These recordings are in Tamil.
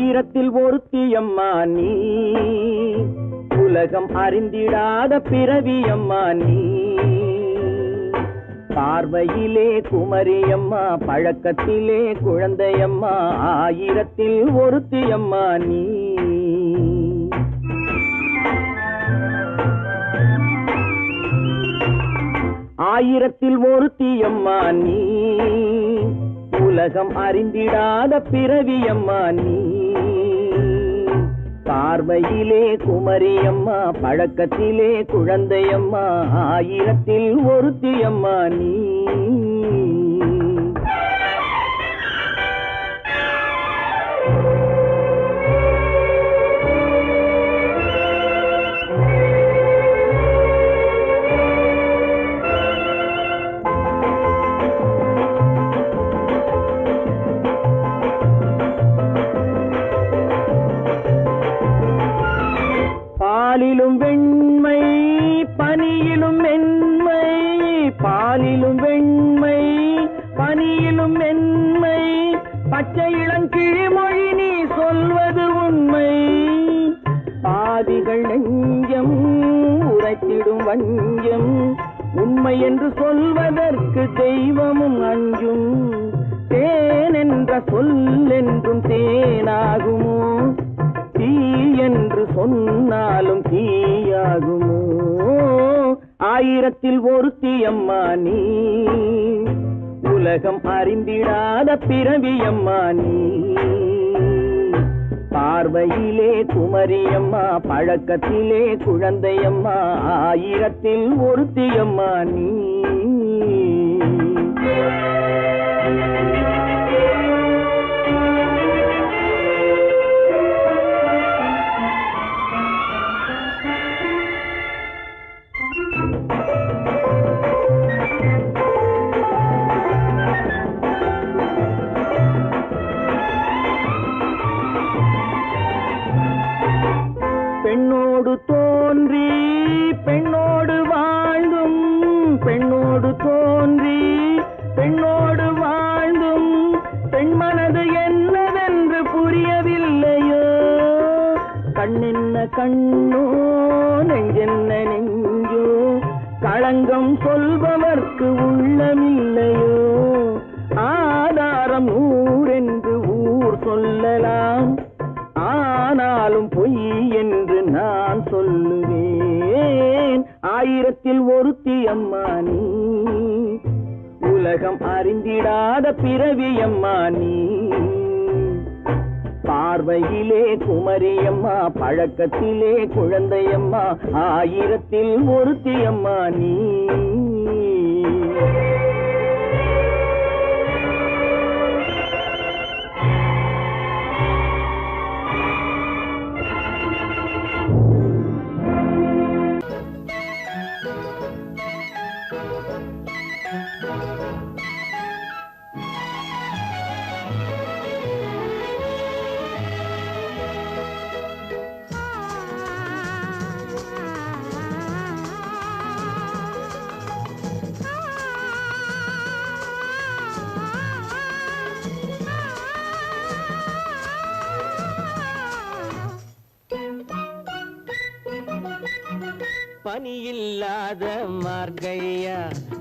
ஆயிரத்தில் ஒருத்தியம்மா நீ, உலகம் அறிந்திடாத பிறவியம்மா நீ. பார்வையிலே குமரியம்மா, பழக்கத்திலே குழந்தையம்மா, ஆயிரத்தில் ஒருத்தியம்மா நீ. ஆயிரத்தில் ஒருத்தியம்மா நீ, உலகம் அறிந்திடாத பிறவியம்மா நீ. பார்வையிலே குமரியம்மா, பழக்கத்திலே குழந்தையம்மா, ஆயிரத்தில் ஒருத்தியம்மா நீ. பாலிலும் வெண்மை பனியிலும் மென்மை, பாலிலும் வெண்மை பனியிலும் மென்மை, பச்சை இளங்கிழிமொழி நீ சொல்வது உண்மை. பாதிகள் நெஞ்சம் உரைத்திடும் வஞ்சம், உண்மை என்று சொல்வதற்கு தெய்வமும் அஞ்சும். தேன் என்ற சொல்லென்றும் தேனாகுமோ, தீ என்று சொன்னாலும் தீயாகுமோ. ஆயிரத்தில் ஒருத்தியம்மா நீ, உலகம் அறிந்திடாத பிறவியம்மா நீ. பார்வையிலே குமரியம்மா, பழக்கத்திலே குழந்தையம்மா, ஆயிரத்தில் ஒருத்தியம்மா நீ. பெண்ணோடு தோன்றி பெண்ணோடு வாழ்ந்தும், பெண்ணோடு தோன்றி பெண்ணோடு வாழ்ந்தும், பெண் மனது என்னவென்று புரியவில்லையோ. கண்ணென்ன கண்ணோ, நெஞ்சென்ன நெஞ்சோ, களங்கம் சொல்பவர்க்கு உள்ளமில்லையோ. ஆதாரம் ஊரென்று ஊர் சொல்லலாம், ஆனாலும் பொய் என்று நான் சொல்லுவேன். ஆயிரத்தில் ஒருத்தியம்மா நீ, உலகம் அறிந்திடாத பிறவியம்மா நீ. பார்வையிலே குமரியம்மா, பழக்கத்திலே குழந்தையம்மா, ஆயிரத்தில் ஒருத்தியம்மா நீ. பனியில்லாத மார்கையா,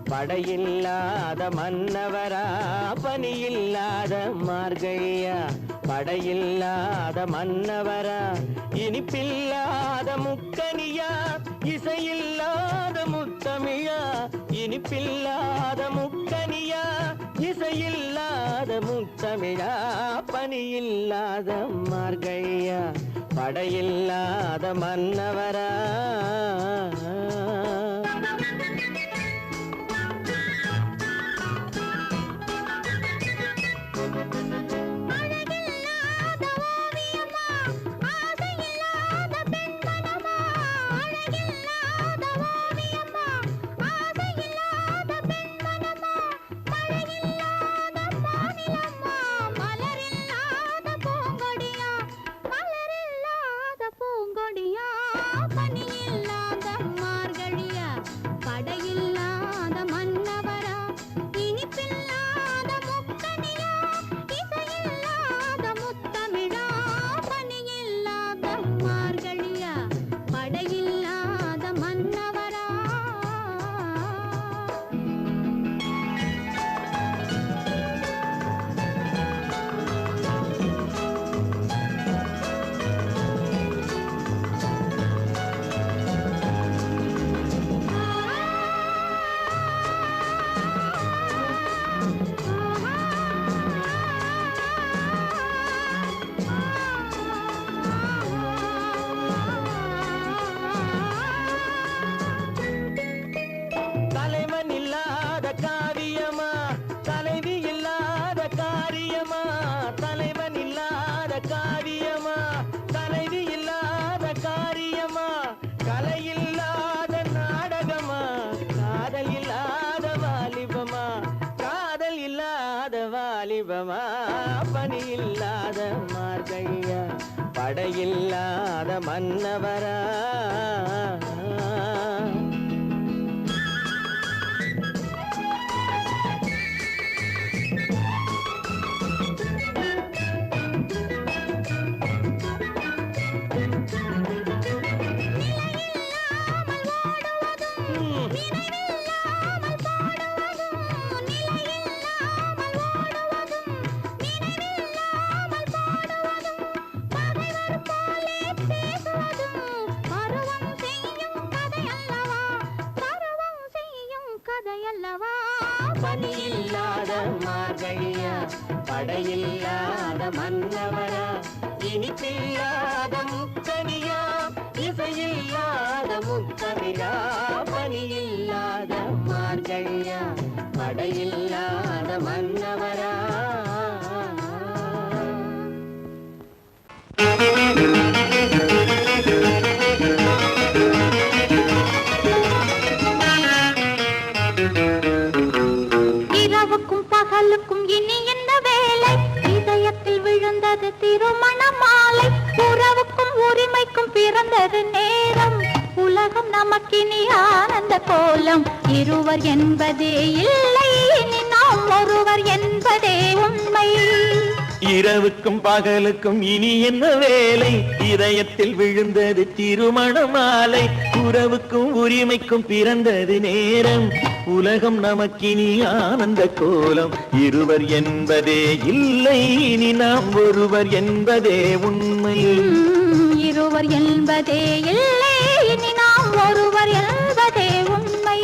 படையில்லாத மன்னவரா. பனியில்லாத மார்கையா, படையில்லாத மன்னவரா. இனிப்பில்லாத முக்கனியா, இசையில்லாத முத்தமிழா. இனிப்பில்லாத முக்கனியா, இசையில்லாத முத்தமிழா. பனியில்லாத மார்கையா, படையில்லாத மன்னவரா. பனியில்லாத வாலிபமா பணி இல்லாத மார்கழியா படையில்லாத மன்னவரா பணியில்லாத மார்கழியா படையில்லாத மன்னவரா இனிப்பில்லாத முக்கனியா இசையில்லாத முத்தமிழா பணியில்லாத மார்கழியா படையில்லாத மன்னவரா பகலுக்கும் இனி என்ன வேலை இதயத்தில் விழுந்தது திருமண மாலை உறவுக்கும் உரிமைக்கும் பிறந்தது நேரம் உலகம் நமக்கினி ஆனந்த கோலம் இருவர் என்பதே இல்லை இனி நாம் ஒருவர் என்பதே உண்மை இரவுக்கும் பகலுக்கும் இனி என்ன வேலை இதயத்தில் விழுந்தது திருமண மாலை உறவுக்கும் உரிமைக்கும் பிறந்தது நேரம் உலகம் நமக்கினி ஆனந்த கோலம் இருவர் என்பதே இல்லை இனி நாம் ஒருவர் என்பதே உண்மை இருவர் என்பதே இல்லை இனி நாம் ஒருவர் என்பதே உண்மை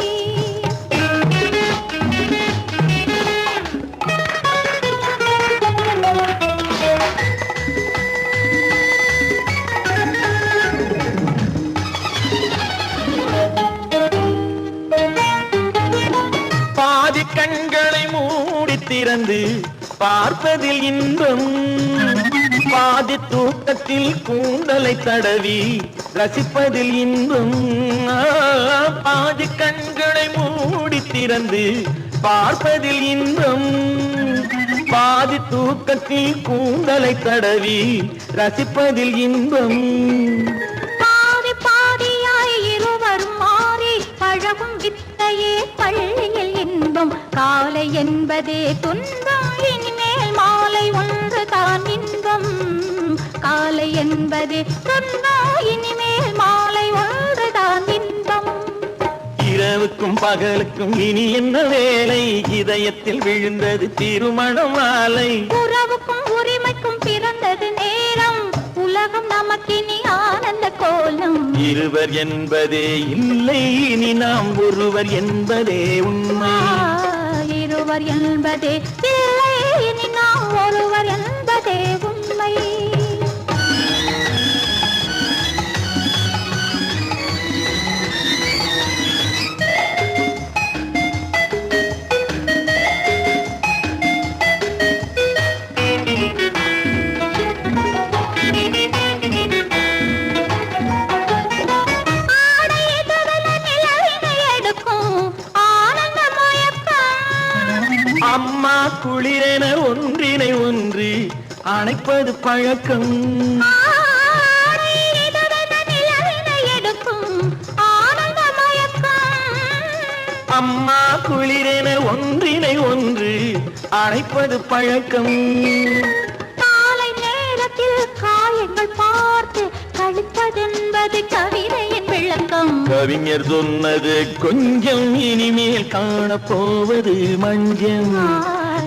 கண்களை மூடி திறந்து பார்ப்பதில் இன்பம் பாதி தூக்கத்தில் கூந்தலை தடவி ரசிப்பதில் இன்பம் பாதி கண்களை மூடி திறந்து பார்ப்பதில் இன்பம் பாதி தூக்கத்தில் கூந்தலை தடவி ரசிப்பதில் இன்பம் பாதி பாதியாய் இருவர் மாறி பழகும் வித்தையே பள்ளியில் இன்பம் காலை என்பதே துன்பம் இனிமேல் மாலை ஒன்று தான் இன்பம் காலை என்பதே துன்பம் இனிமேல் மாலை ஒன்று தான் இன்பம் இரவுக்கும் பகலுக்கும் இனி என்ன வேலை இதயத்தில் விழுந்தது திருமண மாலை உறவுக்கும் உரிமைக்கும் பிறந்தது நேரம் உலகம் நமக்கினி ஆனந்த கோலம் இருவர் என்பதே இல்லை இனி நாம் ஒருவர் என்பதே உண்மை இருவர் என்பதே இல்லை இனி நாம் ஒருவர் என்பதே உண்மை அம்மா குளிரென ஒன்றினை ஒன்று அணைப்பது பழக்கம் அம்மா குளிரென ஒன்றினை ஒன்று அணைப்பது பழக்கம் காலை நேரத்தில் காயங்கள் பார்த்து கழிப்பதென்பது கவிதையின் விளக்கம் கவிஞர் சொன்னது கொஞ்சம் இனிமேல் காணப்போவது மஞ்சம்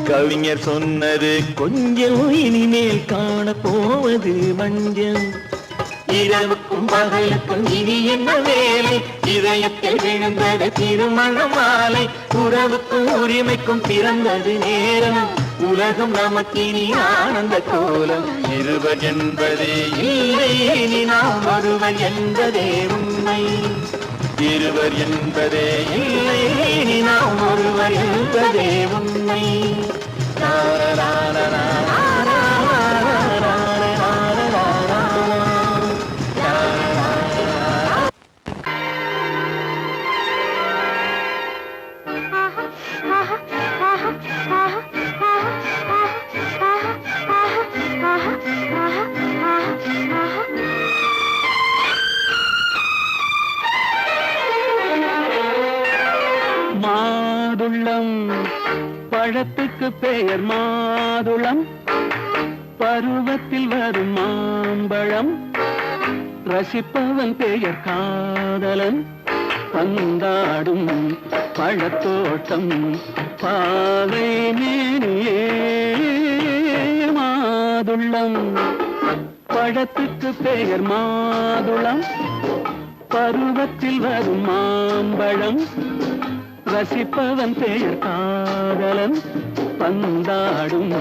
கவிஞர் சொன்னது கொஞ்சம் இனிமேல் காணப்போவது மஞ்சம் இரவுக்கும் பகலுக்கும் இனி என்ன வேலை இதயத்தில் விழுந்தது திருமண மாலை உறவுக்கும் உரிமைக்கும் பிறந்தது நேரம் உலகம் நமக்கினி ஆனந்த கோலம் இருவர் என்பதே இல்லை இனி நாம் ஒருவர் என்பதே உண்மை இருவர் என்பதே இல்லை இனி நாம் ஒருவர் என்பதே உண்மை பழத்துக்கு பெயர் மாதுளம், பருவத்தில் வரும் மாம்பழம். ரசிப்பவன் பெயர் காதலன், பந்தாடும் பழத்தோட்டம். பாவை மேனியே மாதுளம். பழத்துக்கு பெயர் மாதுளம், பருவத்தில் வரும் மாம்பழம். ரசிப்பவன் பெயர் காதலன், பந்தாடும்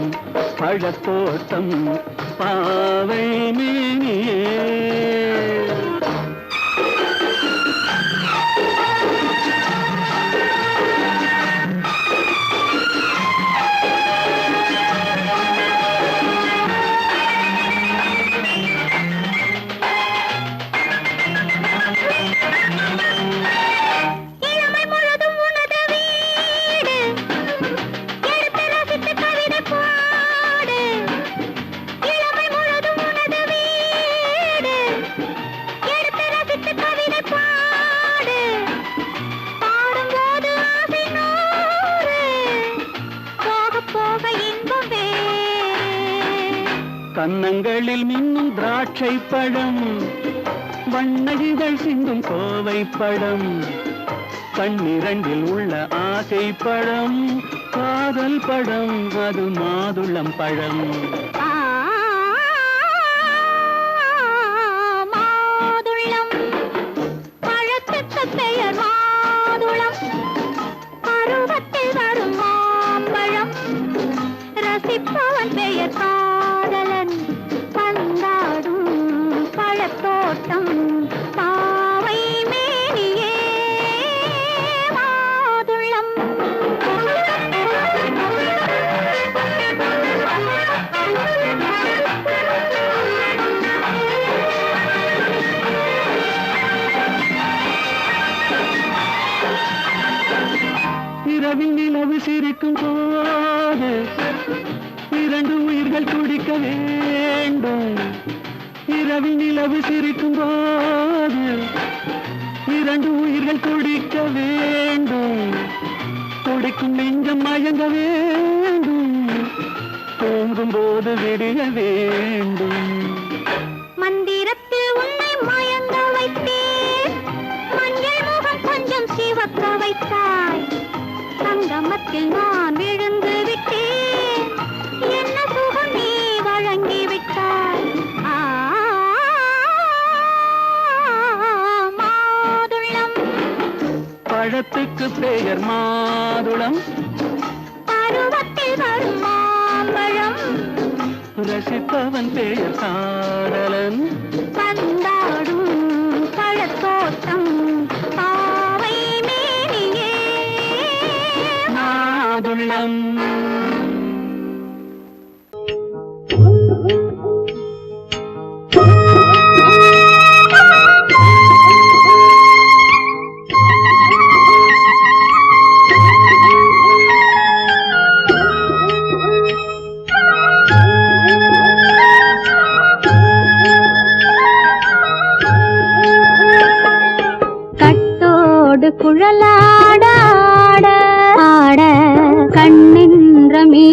பழத்தோட்டம். பாவை மேனியே. கன்னங்களில் மின்னும் திராட்சை பழம், வண்ணகிகள் சிந்தும் கோவை பழம். கண்ணிரண்டில் உள்ள ஆசை பழம், காதல் பழம், அது மாதுளம் பழம். மாதுளம் பழத்துக்கு பெயர் மாதுளம், பருவத்தில் வரும் மாம்பழம். ரசிப்பவன் பெயர் காதலன், பந்தாடும் பழத்தோட்டம். பாவை மேனியே மாதுளம். இரவில் நிலவு சிரிக்கும் போது இரண்டு உயிர்கள் துடிக்க வேண்டும். இரவில் நிலவு சிரிக்கும் போது இரண்டு உயிர்கள் துடிக்க வேண்டும். துடிக்கும் நெஞ்சம் மயங்க வேண்டும், தூங்கும் போது விடிய வேண்டும். மந்திரத்தில் உன்னை மயங்க வைத்தேன், மஞ்சள் முகம் கொஞ்சம் சிவக்க வைத்தாய். சங்கமத்தில் நான் விழுந்து விட்டேன், என்ன சுகம் நீ வழங்கி விட்டாய். மாதுளம் பழத்துக்கு பெயர் மாதுளம், பருவத்தில் வரும் மாம்பழம். ரசிப்பவன் பெயர் காதலன், பந்தாடும் பழத்தோட்டம். பாவை மேனியே மாதுளம். கட்டோடு குழலாட ஆட கண்ணின்ற மீ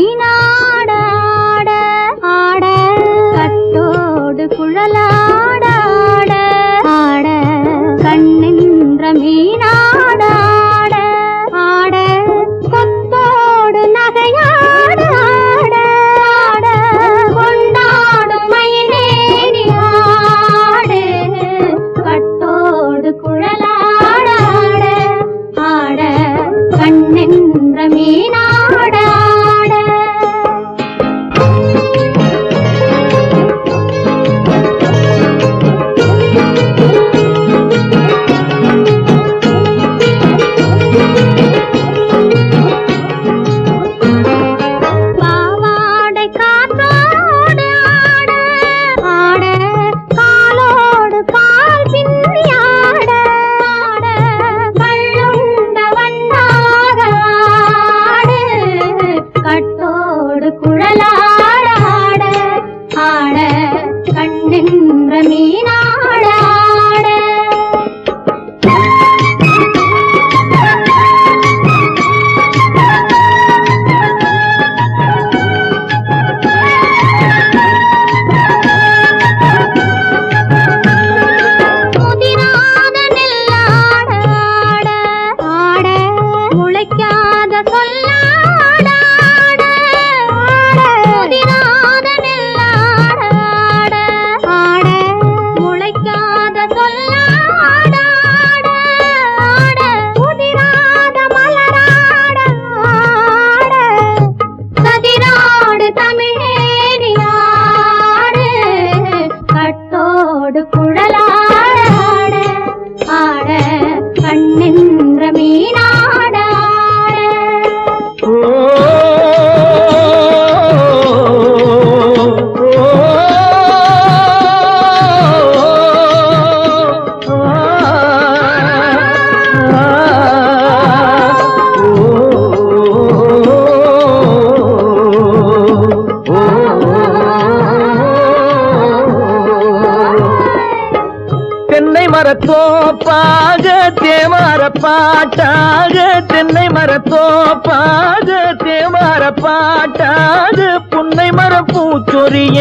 தோப்பாக தேமார பாட்டாக தென்னை மரத்தோப்பாக தேமார பாட்டாக புன்னை மர பூச்சொரிய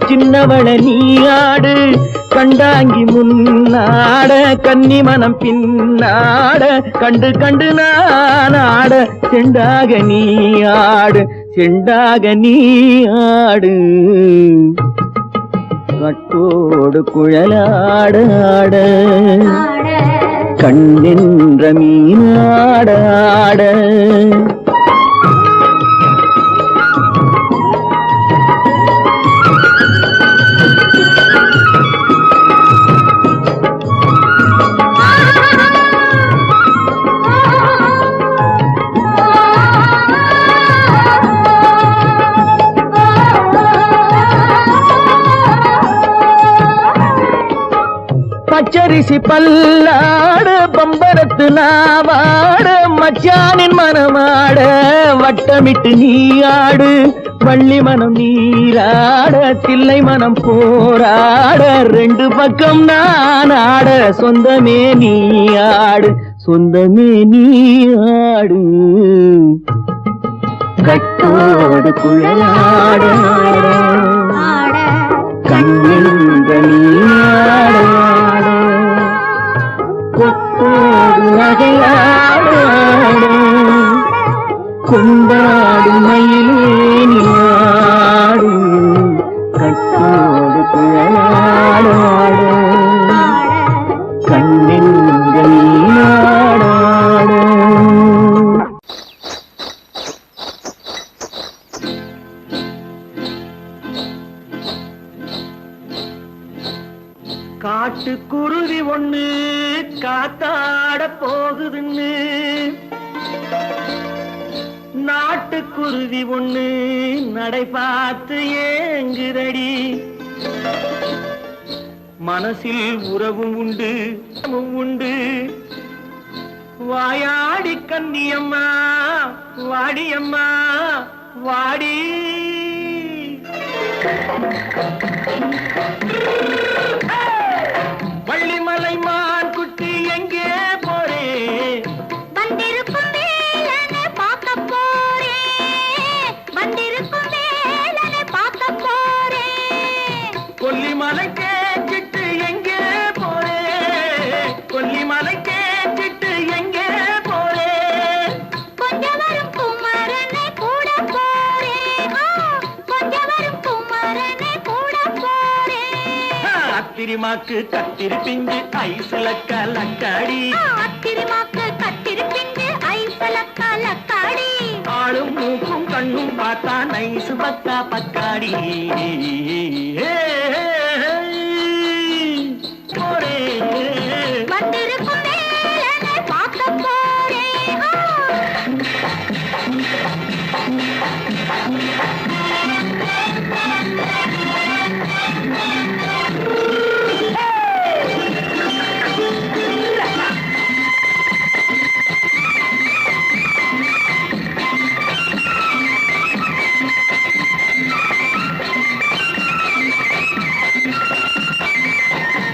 சின்னவள நீயாடு கண்டாங்கி முன்னாட கன்னி மனம் பின்னாட கண்டு கண்டு நானாட செண்டாக நீயாடு செண்டாக நீயாடு கட்டோடு குழலாடாட கண்ணென்ற மீனாடாட பச்சரிசி பல்லாட பம்பரத்து நாவாட மச்சானின் மனமாட வட்டமிட்டு நீயாடு வள்ளி மனம் நீராட தில்லை மனம் போராட ரெண்டு பக்கம் நானாட சொந்தமே நீயாடு சொந்தமே நீயாடு கட்டோடு குழலாட கண்ணென்ற நீயாட கொத்தோடு நகையாட கொண்டாடு மயிலேனியாடு கட்டோடு குழலாட கண்ணென்ற நீயாட காட்டுக்குருவி ஒண்ணு காத்தாட போகுதுன்னு நாட்டுக்குருவி ஒண்ணு நடை பார்த்து ஏங்குதடி மனசில் உறவும் உண்டு உண்டு வாயாடி கன்னியம்மா வாடியம்மா வாடி வள்ளிமலை மான் குட்டி எங்கே போறே வந்திருக்கும் வேலனை பார்க்க போறேன் வந்திருக்கும் வேலனை பார்க்க போறேன் கொல்லிமலை கேட்டுட்டு எங்கே போறே கொல்லிமலை கேட்டுட்டு எங்கே போறே கொஞ்சம் வரும் குமரனை கூட போறேன் கொஞ்சம் வரும் குமரனை கூட போறேன் அத்திரிமாக்கு கத்திரி பிஞ்சு ஐசுல கலக்காடி அத்திரிமாக்கு கத்திரி பிஞ்சு ஐசுல கலக்காடி ஆளும் மூக்கும் கண்ணும் பார்த்தா நைசு பக்கா பக்காடி போரே வந்திருக்கும் வேலனை பார்க்க போறேன்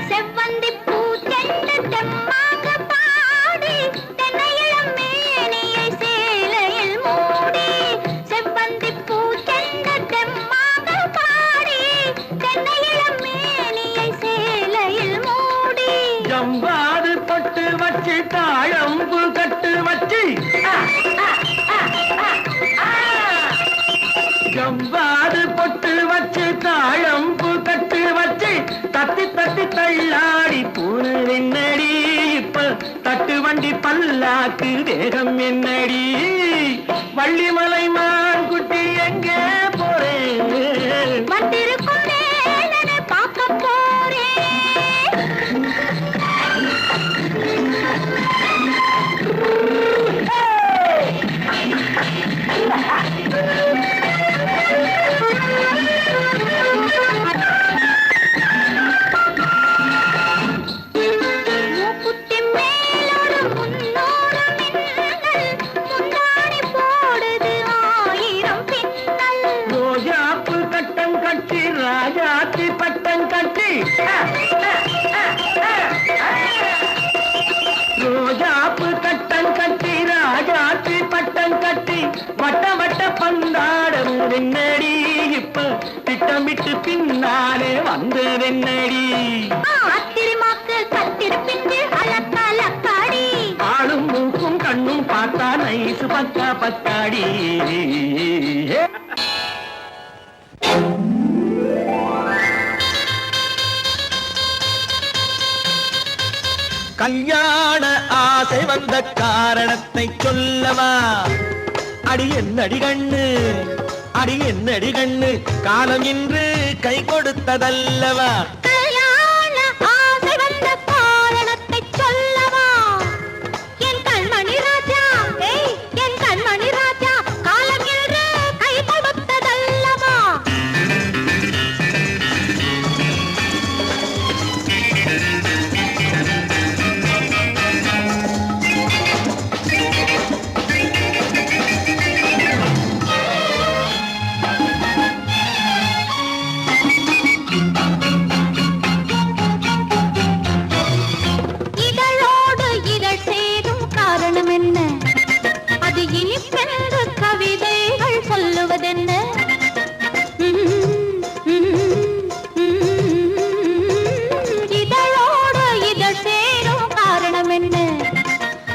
செவ்வந்தி பூச்செண்டு தெம்மாக பாடி தென்னையிளம் மேனியை சேலையில் மூடி செவ்வந்தி பூச்செண்டு தெம்மாக பாடி தென்னையிளம் மேனியை சேலையில் மூடி ஜம்பாது பொட்டு வச்சு தாழம்பு கட்டு வச்சு ஜம்பாது பொட்டு வச்சு தாழம்பு கட்டு வச்சு தத்தி தத்தி தள்ளாடி பூனு என்னடி இப்ப தட்டு வண்டி பல்லாக்கு வேகம் என்னடி வள்ளிமலை மான் குட்டி எங்கே போறேன் வந்திருக்கும் வேலனை பார்க்க போறேன் மூக்குத்தி மேலோடு முன்னோடு மின்னல் முந்தாணி போடுது ஆயிரம் பின்னல் ரோஜாப்பு கட்டம் கட்டி ராஜாத்தி பட்டம் கட்டி கட்டி வட்ட வட்ட பந்தாடவும் வெண்ணடி இப்ப திட்டமிட்டு பின்னாலே வந்து வெண்ணடி அத்திரிமாக்கு கத்திருப்பிண்டு அலக்காடி ஆளும் மூக்கும் கண்ணும் பார்த்தா நைசு பக்கா பக்காடி கல்யாண ஆசை வந்த காரணத்தை சொல்லவா அடி என்னடி கண்ணு காலம் இன்று கை கொடுத்ததல்லவா கல்யாண ஆசை வந்த காரணத்தை சொல்லவா என் கண்மணி ராஜா என் கண்மணி ராஜா காலம் என்று கை கொடுத்ததல்லவா இதழோடு இதழ் சேரும் காரணம் என்ன அது இனிப்பென்று கவிதைகள் சொல்லுவதென்ன இதழோடு இதழ் சேரும் காரணம் என்ன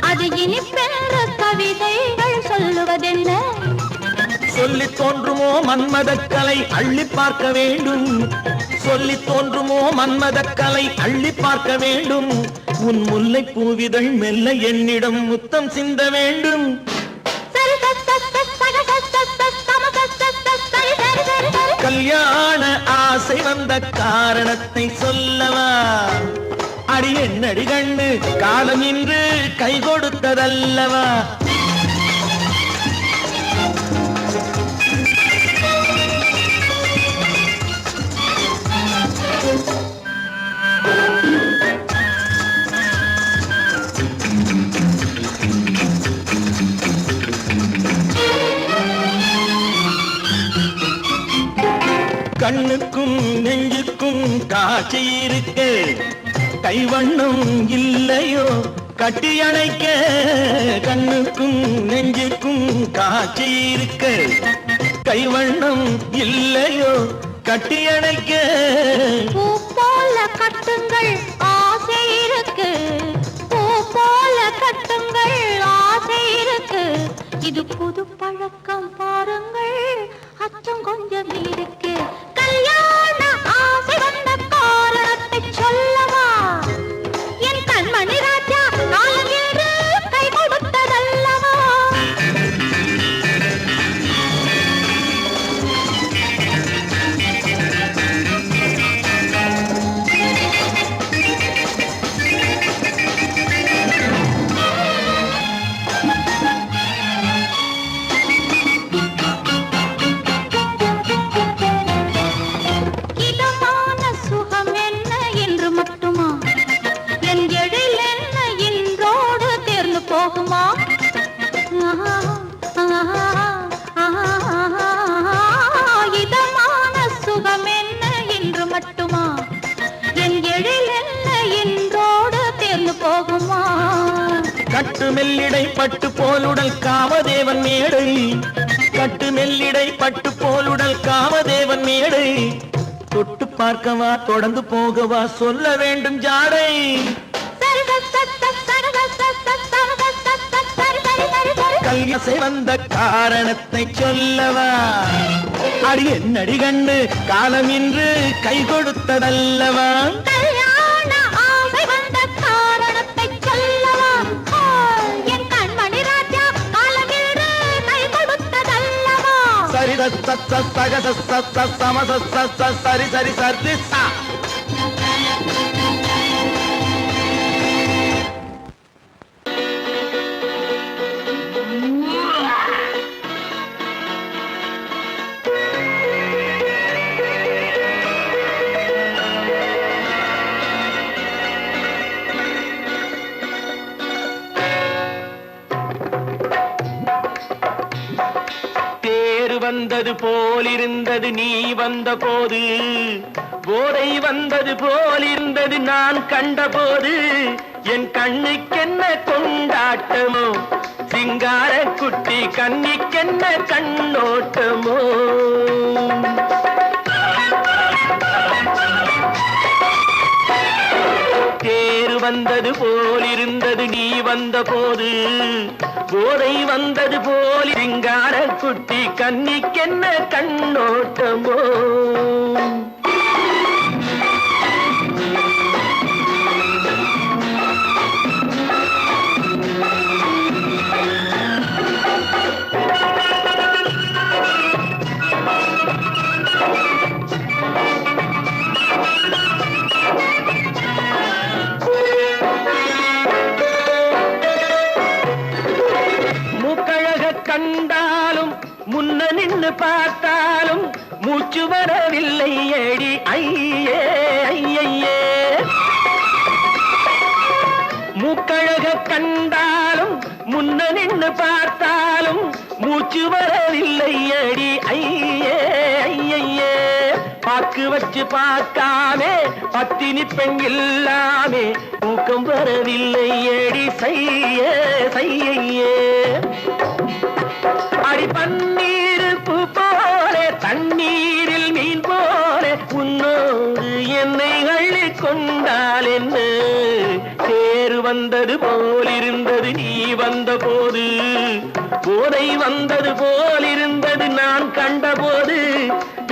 அது இனிப்பென்று கவிதைகள் சொல்லுவதென்ன சொல்லி தோன்றுமோ மன்மதக்கலை அள்ளி பார்க்க வேண்டும் சொல்லி தோன்றுமோ மன்மதக்கலை அள்ளி பார்க்க வேண்டும் உன் முல்லை பூவிதழ் மெல்ல என்னிடம் முத்தம் சிந்த வேண்டும் கல்யாண ஆசை வந்த காரணத்தை சொல்லவா அடி என்னடி கண்ணு காலம் இன்று கை கொடுத்ததல்லவா கண்ணுக்கும் நெஞ்சுக்கும் காட்சி இருக்கு கைவண்ணம் இல்லையோ கட்டி அணைக்க கண்ணுக்கும் நெஞ்சுக்கும் காட்சி இருக்கு கைவண்ணம் இல்லையோ கட்டி அணைக்க பூ போல கட்டுங்கள் ஆசை இருக்கு பூ போல கட்டுங்கள் ஆசை இருக்கு இது புது பழக்கம் பாருங்கள் அச்சம் கொஞ்சம் இருக்கு கல்யாண ஆசை வந்த காரணத்தை சொல்லவா என் கண்மணி ராஜா காலம் என்று கை கொடுத்ததல்லவா இதமான சுகம் என்ன என்று மட்டுமா என் எழில் என்ன இன்றோடு தேர்ந்து போகுமா இதமான சுகம் என்ன என்று மட்டுமா என் எழில் என்ன இன்றோடு தேர்ந்து போகுமா கட்டு மெல்லிடை பட்டு போலுடல் காமதேவன் மேடை கட்டு மெல்லிடை பட்டு போலுடல் காமதேவன் மேடை தொட்டு பார்க்கவா தொடர்ந்து போகவா சொல்ல வேண்டும் ஜாடை கல்யாசை வந்த காரணத்தை சொல்லவா அடி என்னடி கண்டு காலம் இன்று கை கொடுத்ததல்லவா கல்யாண ஆசை வந்த காரணத்தை சொல்லவா என் கண்மணி ராஜா காலம் என்று கை கொடுத்ததல்லவா சரி சக சம சரி சரி சரி சா வந்தது போலிருந்தது நீ வந்த போது போதை வந்தது போலிருந்தது நான் கண்ட போது என் கண்ணுக்கென்ன கொண்டாட்டமோ சிங்கார குட்டி கன்னிக்கென்ன கண்ணோட்டமோ தேர் வந்தது போலிருந்தது நீ வந்த போது போதை வந்தது போல் சிங்கார குட்டி கன்னிக்கென்ன கண்ணோட்டமோ கண்டாலும் முன்ன நின்னு பார்த்தாலும் மூச்சு வரவில்லை ஏடி ஐயே ஐயே மூக்கழக கண்டாலும் முன்ன நின்னு பார்த்தாலும் மூச்சு வரவில்லை ஏடி ஐயே ஐயே பாக்கு வச்சு பார்க்காமே பத்தினி பெண் இல்லாமே தூக்கம் வரவில்லை ஏடி செய்யே செய்யே அடி பன்னீர் பூ போல தண்ணீரில் மீன் போல உன்னோடு என்னை அள்ளி கொண்டால் என்ன தேர் வந்தது போலிருந்தது நீ வந்த போது போதை வந்தது போலிருந்தது நான் கண்டபோது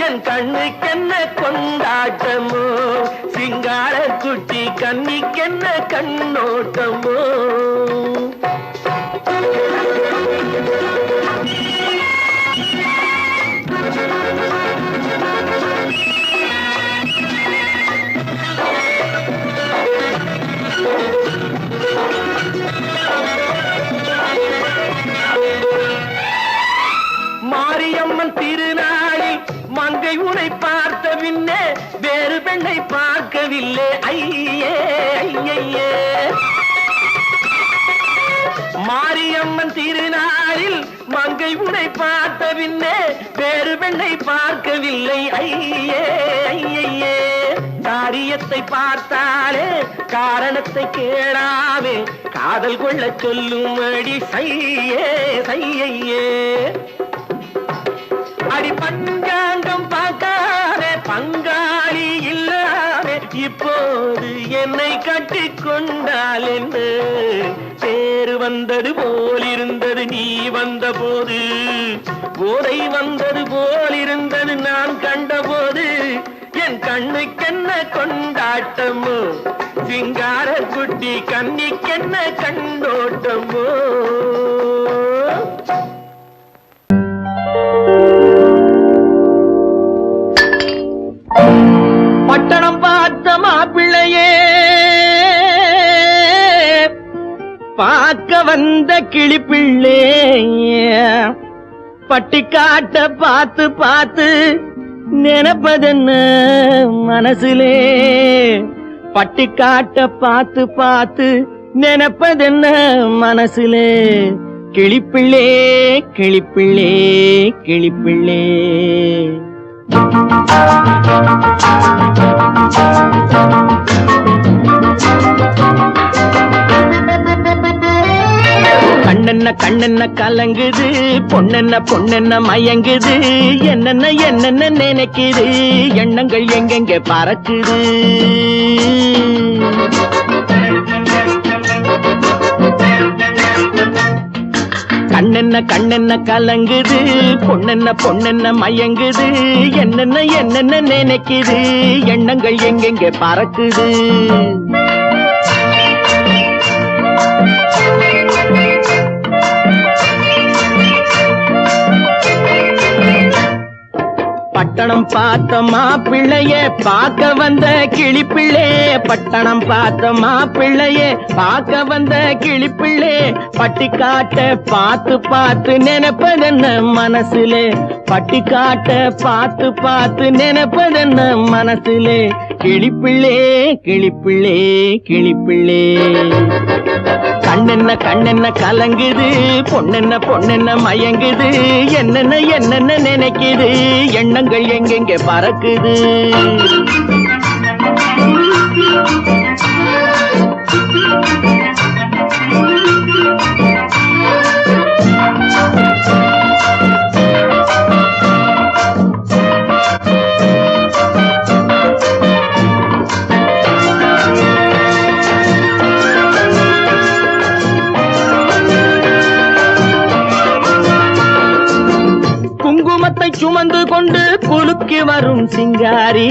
என் கண்ணுக்கென்ன கொண்டாட்டமோ சிங்கார குட்டி கன்னிக்கென்ன கண்ணோட்டமோ மாரியம்மன் திருநாளில் மங்கை உனை பார்த்த பின்னே வேறு பெண்ணை பார்க்கவில்லை ஐயே ஐயே மாரியம்மன் திருநாளில் மங்கை உனை பார்த்த பின்னே வேறு பெண்ணை பார்க்கவில்லை ஐயே ஐயே காரியத்தை பார்த்தாலே காரணத்தை கேளாமே காதல் கொள்ள சொல்லும் அடி சையே சையே அடி பஞ்சாங்கம் பார்க்காதே பங்காளி இல்லாமே இப்போது என்னை கட்டி கொண்டால் என்று தேர் வந்தது போலிருந்தது நீ வந்த போது போதை வந்தது போலிருந்தது நான் கண்டபோது என் கண்ணுக்கென்ன கொண்டாட்டமோ சிங்கார குட்டி கன்னிக்கென்ன கண்ணோட்டமோ பட்டணம் பார்த்த மாப்பிள்ளையே பார்க்க வந்த கிளிப்பிள்ளே பட்டிக்காட்ட பார்த்து பார்த்து நினைப்பதென்ன மனசுலே பட்டிக்காட்ட பார்த்து பார்த்து நினைப்பதென்ன மனசுலே கிளிப்பிள்ளே கிளிப்பிள்ளே கிளிப்பிள்ளே கண்ணென்ன கண்ணென்ன கலங்குது பொண்ணென்ன பொண்ணென்ன மயங்குது என்னென்ன என்னென்ன நினைக்குது எண்ணங்கள் எங்கெங்க பறக்குது கண்ணென்ன கண்ணென்ன கலங்குது பொண்ணென்ன பொண்ணென்ன மயங்குது என்னென்ன என்னென்ன நினைக்குது எண்ணங்கள் எங்கெங்க பறக்குது பட்டணம் பார்த்த மாப்பிள்ளைய பார்க்க வந்த கிளிப்பிள்ளே பட்டணம் பார்த்த மாப்பிள்ளைய பார்க்க வந்த கிளிப்பிள்ளே பட்டிக்காட்ட பார்த்து பார்த்து நினைப்பதென்ன மனசுலே பட்டிக்காட்ட பார்த்து பார்த்து நினைப்பதென்ன மனசுலே கிளிப்பிள்ளே கிளிப்பிள்ளே கிளிப்பிள்ளே கண்ணென்ன கண்ணென்ன கலங்குது பொண்ணென்ன பொண்ணென்ன மயங்குது என்னென்ன என்னென்ன நினைக்குது எண்ணங்கள் எங்கெங்க பறக்குது சுமந்து கொண்டு குலுக்கி வரும் சிங்காரி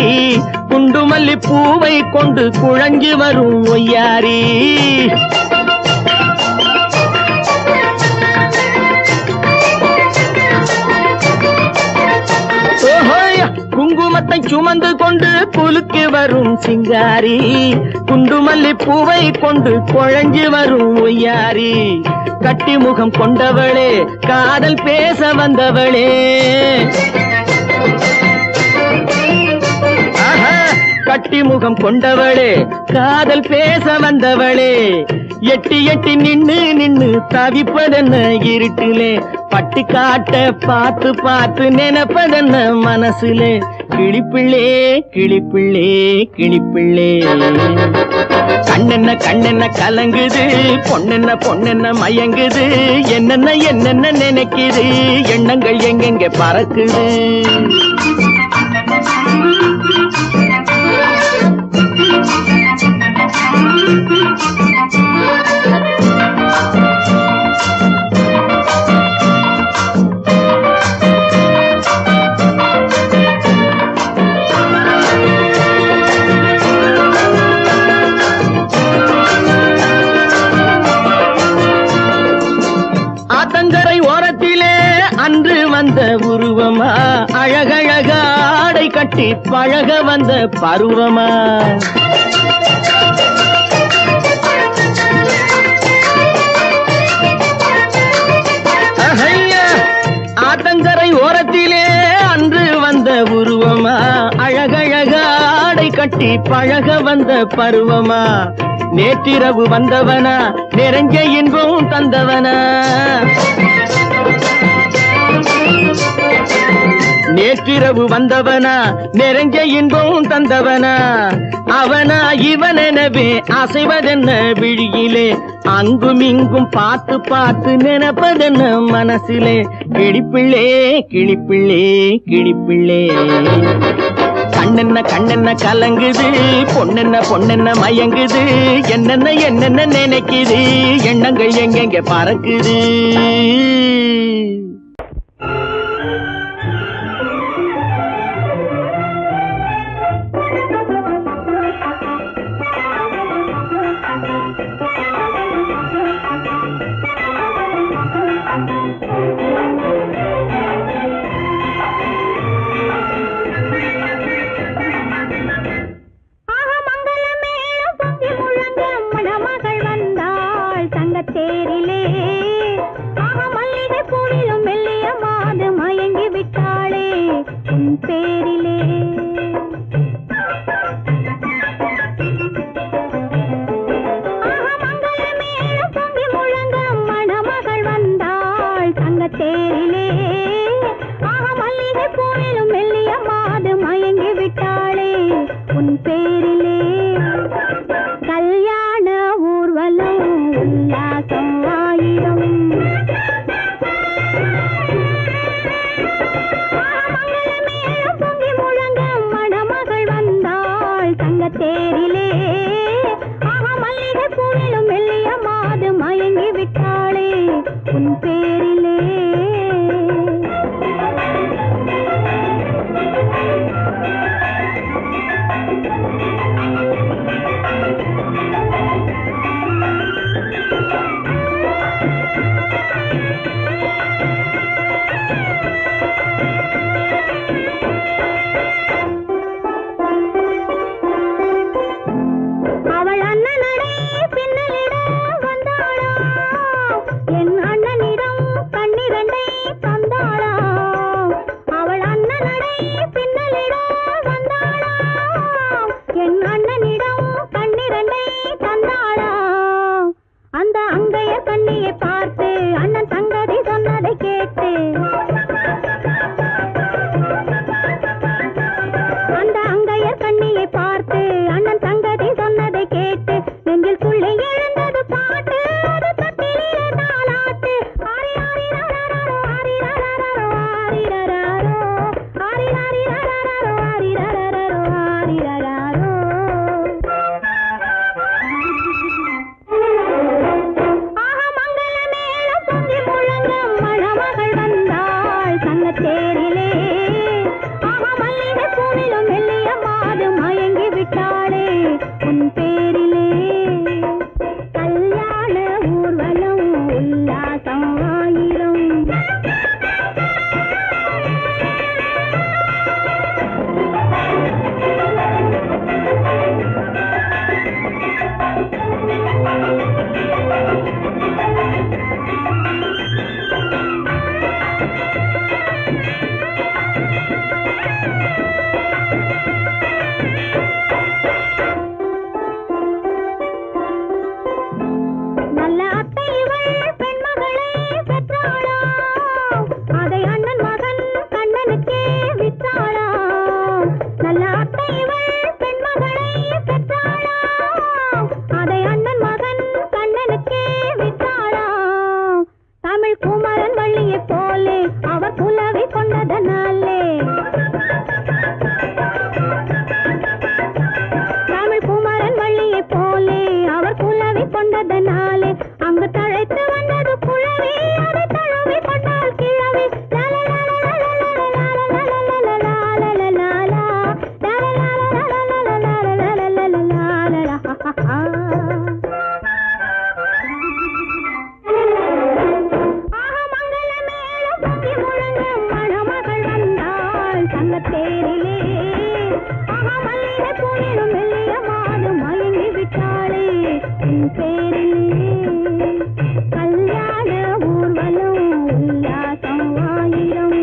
குண்டுமல்லி பூவை கொண்டு குழஞ்சி வரும் ஒய்யாரி குங்குமத்தை சுமந்து கொண்டு குலுக்கி வரும் சிங்காரி குண்டுமல்லி பூவை கொண்டு குழஞ்சி வரும் ஒய்யாரி கட்டி முகம் கொண்டவளே காதல் பேச வந்தவளே கட்டி முகம் கொண்டவளே காதல் பேச வந்தவளே எட்டி எட்டி நின்னு நின்னு தவிப்பதென்ன இருட்டிலே பட்டி காட்ட பார்த்து பார்த்து நினைப்பதென்ன மனசுலே கிளிப்பிள்ளே கிளிப்பிள்ளே கிளிப்பிள்ளே கண்ணென்ன கண்ணென்ன கலங்குது பொண்ணென்ன பொண்ணென்ன மயங்குது என்னென்ன என்னென்ன நினைக்குது எண்ணங்கள் எங்கெங்க பறக்குது ஆத்தங்கரை ஓரத்திலே அன்று வந்த உருவமா அழகழக ஆடை கட்டி பழக வந்த பருவமா ஆத்தங்கரை ஓரத்திலே அன்று வந்த உருவமா அழகழக ஆடை கட்டி பழக வந்த பருவமா நேற்றிரவு வந்தவனா நிறைஞ்ச இன்பம் தந்தவனா நேற்றிரவு வந்தவனா நிறைஞ்ச இன்பம் தந்தவனா அவனா இவனெனவே அசைவதென்ன விழியிலே அங்கும் இங்கும் பார்த்து பார்த்து நினைப்பதென்ன மனசிலே கிளிப்பிள்ளே கிளிப்பிள்ளே கிளிப்பிள்ளே கண்ணென்ன கண்ணென்ன கலங்குது பொண்ணென்ன பொண்ணென்ன மயங்குது என்னென்ன என்னென்ன நினைக்குது எண்ணங்கள் எங்கெங்க பறக்குது நல்ல தேரிலே மல்லிகை பூவிலும் மெல்லிய மாது மயங்கி விட்டாளே உன் பேரிலே கல்யாண ஊர்வலம் உல்லாசம் ஆயிரம்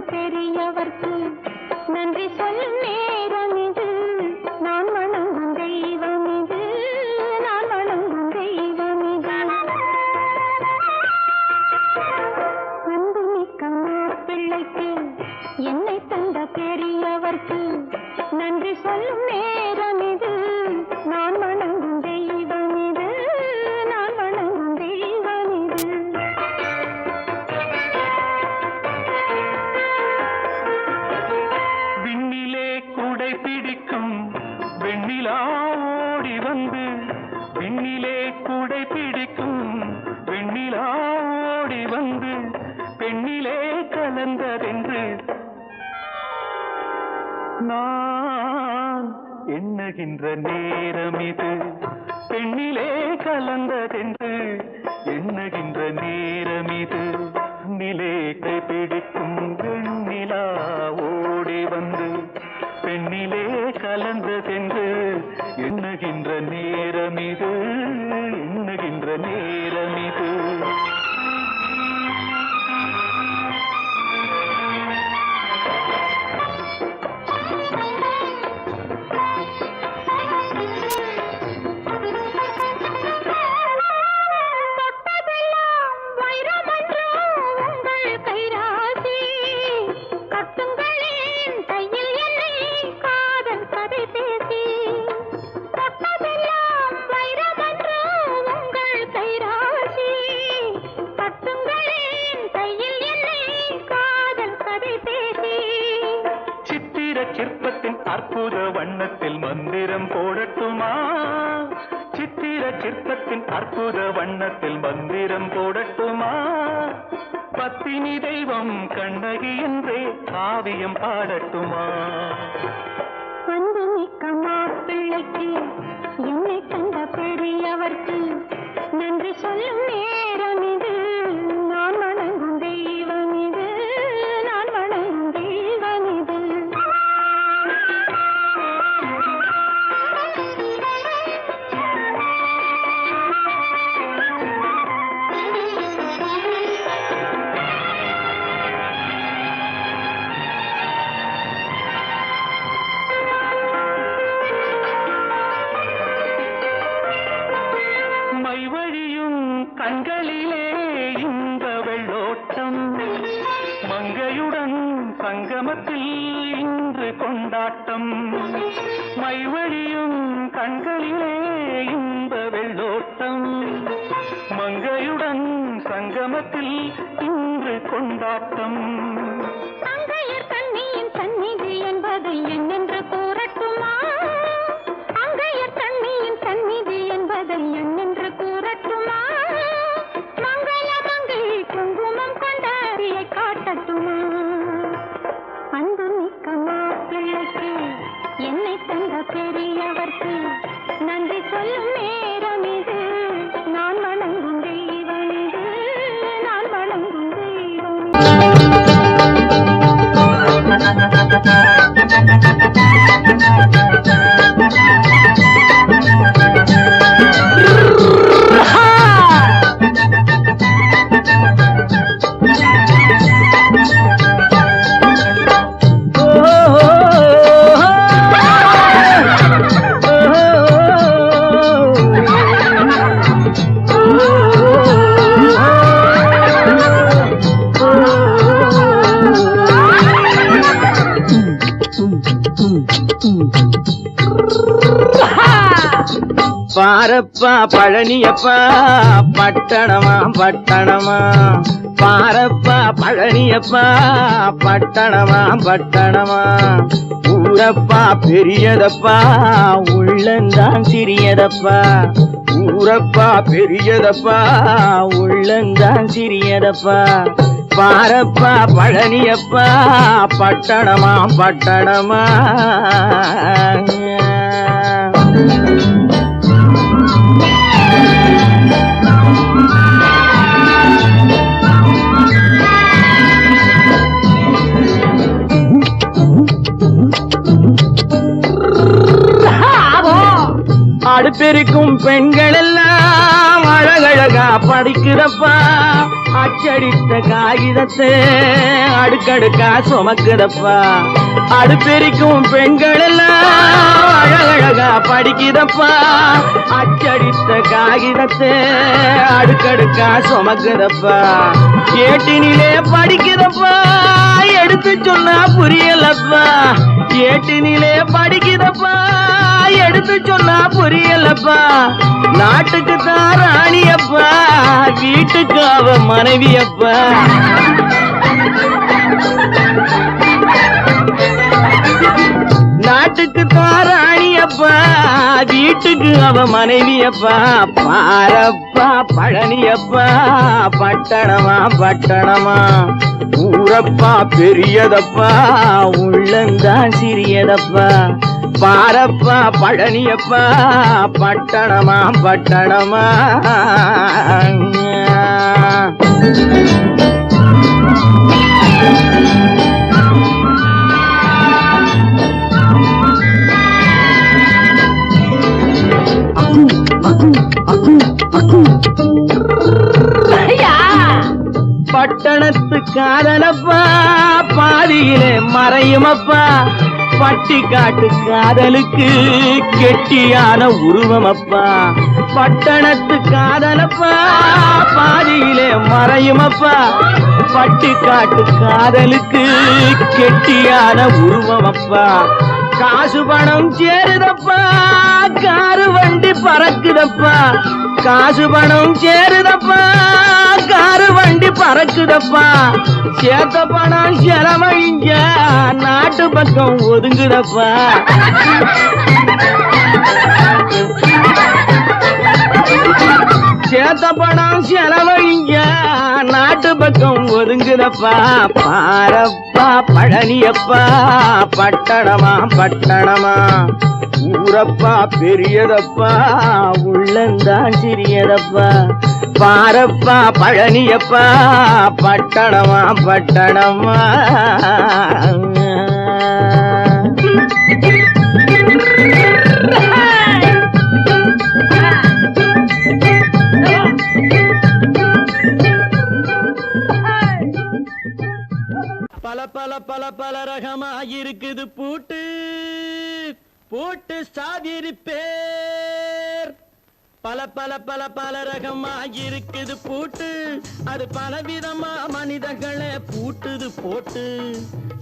பெரியவர்க்கு நன்றி சொல் நேரம் இது. சொல்லும் நேரம் இது நான் வணங்கும் தெய்வம் இது நான் வணங்கும் தெய்வம் இது விண்ணிலே கூடை பிடிக்கும் வெண்ணிலா ஓடி வந்து விண்ணிலே கூடை பிடிக்கும் வெண்ணிலா ஓடி வந்து பெண்ணிலே கலந்ததென்று நான் எண்ணுகின்ற நேரம் இது பெண்ணிலே கலந்ததென்று எண்ணுகின்ற நேரம் இது நிலே கை பிடிக்கும் வெண்ணிலா ஓடி வந்து பெண்ணிலே கலந்ததென்று எண்ணுகின்ற நேரம் இது எண்ணுகின்ற நேரம் இது அற்புத வண்ணத்தில் மந்திரம் போடட்டுமா சித்திர சிற்பத்தின் அற்புத வண்ணத்தில் மந்திரம் போடட்டுமா பத்தினி தெய்வம் கண்ணகி என்றே காவியம் பாடட்டுமா வந்து மிக்க மாப்பிள்ளைக்கு என்னை கண்ட பெரியவர்க்கு நன்றி சொல்லும் நேரம் இது நான் வணங்கும் தெய்வம் இது நான் வணங்கும் தெய்வம் இது கண்களிலே இந்த வெள்ளோட்டம் மங்கையுடன் சங்கமத்தில் இன்று கொண்டாட்டம் மைவழியும் கண்களிலே இந்த வெள்ளோட்டம் மங்கையுடன் சங்கமத்தில் இன்று கொண்டாட்டம் அங்கையர் கண்ணியின் சந்நிதி என்பதை என்னென்று கூறட்டுமா அங்கையர் கண்ணியின் சந்நிதி என்பதை என்னென்று கூறட்டுமா குங்குமம் கொண்டாடியை காட்டட்டுமா அன்பு மிக்க மாப்பிள்ளைக்கு என்னை தந்த பெரியவர்க்கு நன்றி சொல்லும் நேரம் இது நான் வணங்கும் தெய்வம் இது நான் வணங்கும் தெய்வம் பாரப்பா பழனியப்பா பட்டணமா பட்டணமா பாரப்பா பழனியப்பா பட்டணமா பட்டணமா ஊரப்பா பெரியதப்பா உள்ளந்தான் சிறியதப்பா ஊரப்பா பெரியதப்பா உள்ளந்தான் சிறியதப்பா பாரப்பா பழனியப்பா பட்டணமா பட்டணமா அடுப்பெருக்கும் பெண்கள் எல்லாம் அழகழகா படிக்கிறப்பா அச்சடித்த காகிதத்தை அடுக்கடுக்கா சுமக்குதப்பா அடுப்பெருக்கும் பெண்கள் எல்லாம் அழகழகா படிக்குதப்பா அச்சடித்த காகிதத்தை அடுக்கடுக்கா சுமக்குதப்பா ஏட்டினிலே படிக்குதப்பா எடுத்து சொன்னா புரியலப்பா ஏட்டினிலே படிக்குதப்பா எடுத்து சொன்னா புரியலப்பா நாட்டுக்கு தான் ராணியப்பா வீட்டுக்கு அவ மனைவியப்பா நாட்டுக்கு தான் ராணியப்பா வீட்டுக்கு அவ மனைவியப்பா பாரப்பா பழனியப்பா பட்டணமா பட்டணமா ஊரப்பா பெரியதப்பா உள்ளந்தான் சிறியதப்பா பாரப்பா பழனியப்பா பட்டணமா பட்டணமா பட்டணத்து காதலப்பா பாதியிலே மறையுமப்பா பட்டி காட்டு காதலுக்கு கெட்டியான உருவமப்பா பட்டணத்து காதலப்பா பாதியிலே மறையுமப்பா பட்டி காட்டு காதலுக்கு கெட்டியான உருவமப்பா காசு பணம் சேருதப்பா காரு வண்டி பறக்குதப்பா காசு பணம் சேருதப்பா காரு வண்டி பறக்குதப்பா சேத்த பணம் செலவழிஞ்ச நாட்டு பக்கம் ஒதுங்குதப்பா சேத்த பணம் செலவழிஞ்ச நாட்டு பக்கம் ஒதுங்குதப்பா பாரப்பா பழனியப்பா பட்டணமா பட்டணமா ஊரப்பா பெரியதப்பா உள்ளந்தான் சிறியதப்பா பாரப்பா பழனியப்பா பட்டணமா பட்டணமா பல பல பல பல ரகமா இருக்குது பூட்டு பூட்டு சாதிரி பேர் பல பல பல பல ரகமா இருக்குது பூட்டு அது பலவிதமா மனிதர்களை பூட்டுது போட்டு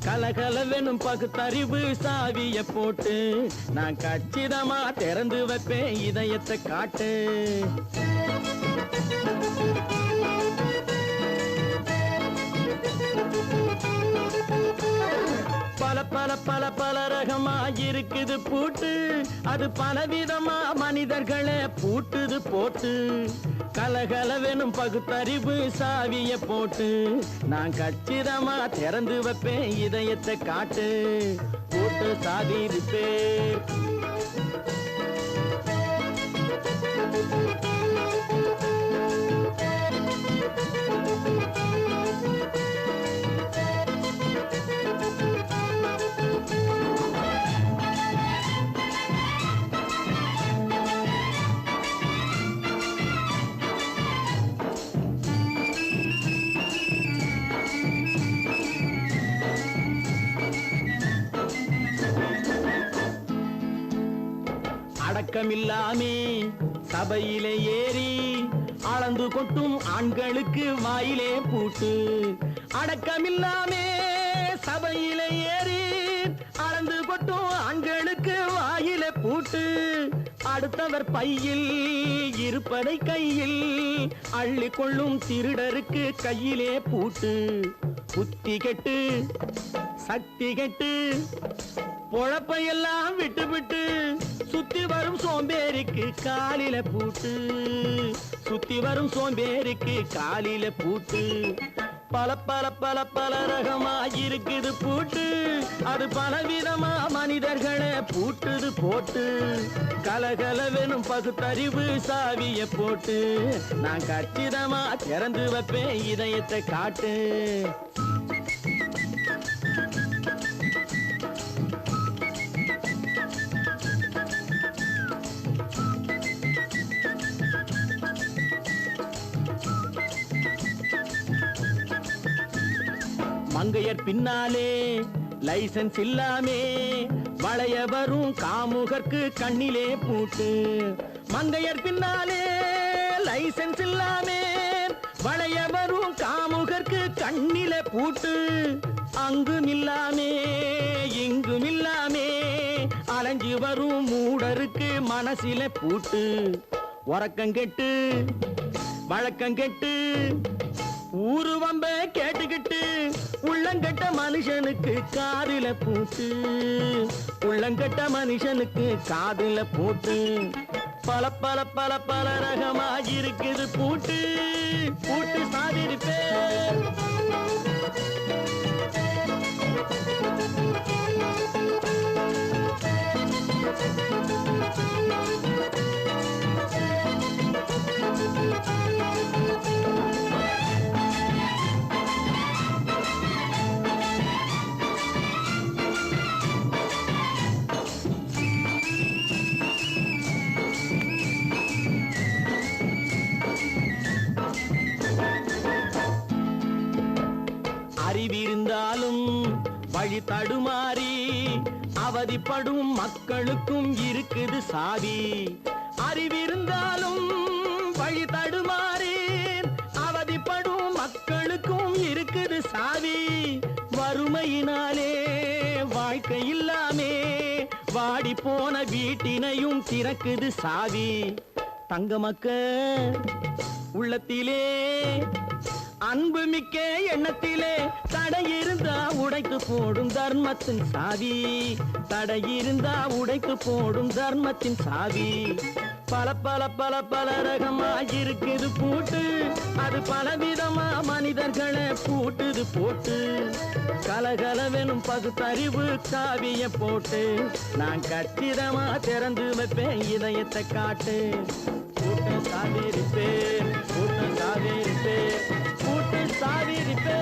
கலகலவெனும் பகுத்தறிவு சாவிய போட்டு நான் கச்சிதமா திறந்து வைப்பேன் இதயத்தை காட்டு பல பல பல பல ரகமா இருக்குது பூட்டு அது பலவிதமா மனிதர்களை பூட்டுது போட்டு கலகலவெனும் பகுத்தறிவு சாவிய போட்டு நான் கச்சிதமா திறந்து வைப்பேன் இதயத்தை காட்டு போட்டு சாதி இருப்பேன் அடக்கமில்லாமே சபையிலே ஏறி அளந்து கொட்டும் ஆண்களுக்கு வாயிலே பூட்டு அடக்கமில்லாமே சபையிலே ஏறி அளந்து கொட்டும் ஆண்களுக்கு வாயிலே பூட்டு அடுத்தவர் பையில் இருப்பதை கையில் அள்ளி கொள்ளும் திருடருக்கு கையிலே பூட்டு புத்தி கெட்டு சக்தி கெட்டு பொழப்பையெல்லாம் விட்டு விட்டு சுத்தி வரும் சோம்பேறிக்கு காலில பூட்டு சுத்தி வரும் சோம்பேறிக்கு காலில பூட்டு பல பல பல பல ரகமா இருக்குது பூட்டு அது பலவிதமா மனிதர்களை பூட்டுது போட்டு கலகலவெனும் பகுத்தறிவு சாவிய போட்டு நான் கச்சிதமா திறந்து வைப்பேன் இதயத்தை காட்டு மங்கையர் பின்னாலே லைசன்ஸ் இல்லாமே வளைய வரும் காமுகர்க்கு கண்ணிலே பூட்டு மங்கையர் பின்னாலே லைசன்ஸ் இல்லாமே வளைய வரும் காமுகர்க்கு கண்ணிலே பூட்டு அங்கும் இல்லாமே இங்கும் இல்லாமே அலைஞ்சு வரும் மூடருக்கு மனசில பூட்டு உறக்கங்கெட்டு வழக்கங்கெட்டு ஊரு வம்ப கேட்டுக்கிட்டு உள்ளங்கட்ட மனுஷனுக்கு காதுல பூட்டு உள்ளங்கட்ட மனுஷனுக்கு காதுல பூட்டு பல பல பல பல ரகமாயிருக்குது பூட்டு பூட்டு சாதிருப்பேன் அறிவிருந்தாலும் வழி தடுமாறி அவதிப்படும் மக்களுக்கும் இருக்குது சாவி அறிவிருந்தாலும் வழி தடுமாறி அவதிப்படும் மக்களுக்கும் இருக்குது சாவி வறுமையினாலே வாழ்க்கை இல்லாமே வாடி போன வீட்டினையும் திறக்குது சாவி தங்க மக்க உள்ளத்திலே அன்பு மிக்க எண்ணத்திலே தடை இருந்தா உடைத்து போடும் தர்மத்தின் சாவி தடை இருந்தா உடைத்து போடும் தர்மத்தின் சாவி பல பல பல பல ரகமாயிருக்குது பூட்டு அது பலவிதமா மனிதர்களை பூட்டுது போட்டு கலகலவெனும் பகுத்தறிவு காவிய போட்டு நான் கச்சிதமா திறந்து வைப்பேன் இதயத்தை காட்டு கூட்டம் சாதிருப்பேன் கூட்டம் சாதிருப்பேன் கூட்டு சாதிருப்பேன்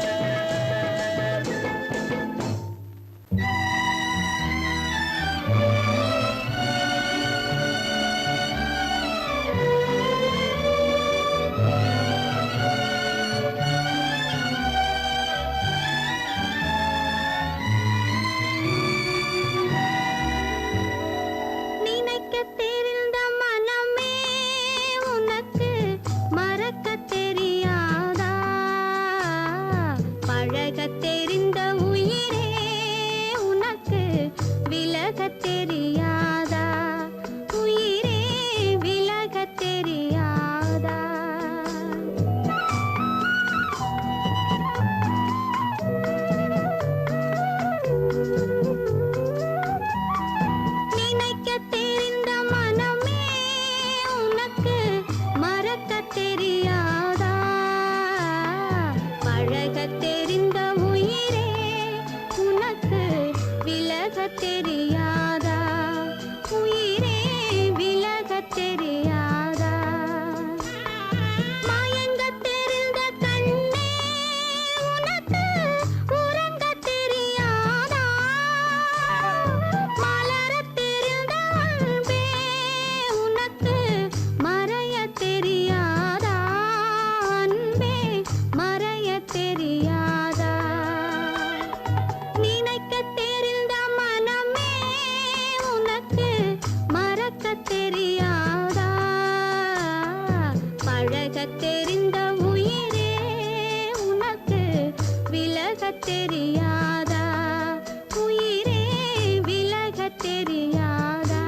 தெரியாதா உயிரே விலக தெரியாதா நினைக்க தெரிந்த மனமே உனக்கு மறக்க தெரியாதா பழக தெரிந்த உயிரே உனக்கு விலக தெரியாதா உயிரே விலக தெரியாதா மயங்க தெரிந்த கண்ணே உனக்கு உறங்க தெரியாதா மலர தெரிந்த அன்பே உனக்கு மறைய தெரியாதா அன்பே மறைய தெரியாதா நினைக்க தெரிந்த மனமே உனக்கு மறக்க தெரியாதா பழக தெரிந்த உயிரே உனக்கு விலக தெரியாதா உயிரே விலக தெரியாதா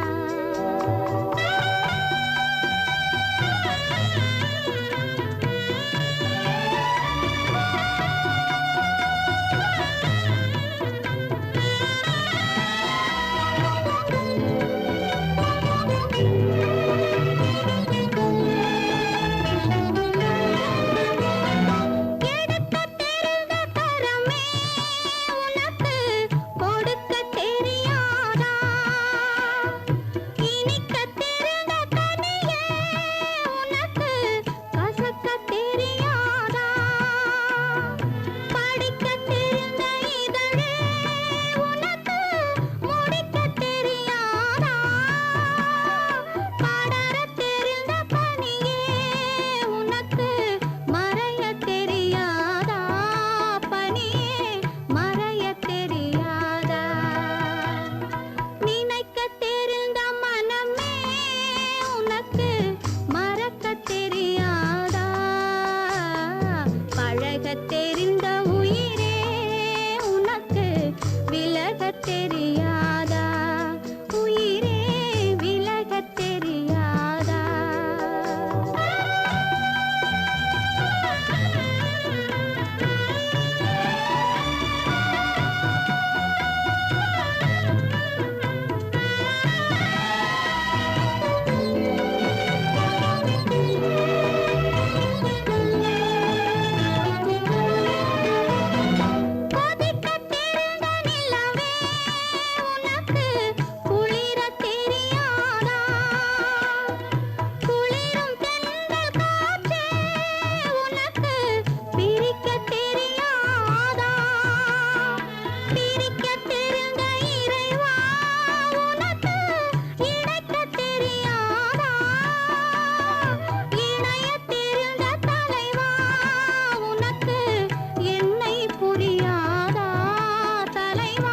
தலைவா